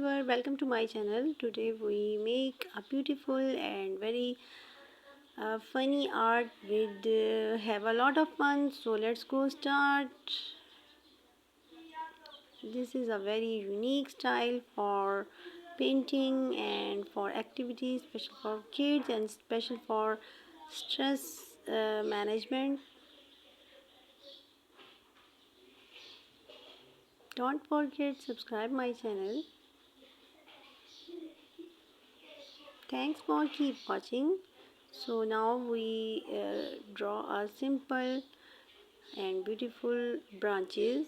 viewer, welcome to my channel. Today we make a beautiful and very funny art with have a lot of fun. So let's go start. This is a very unique style for painting and for activities, special for kids and special for stress management. Don't forget subscribe my channel. Thanks for keep watching. So now we draw a simple and beautiful branches.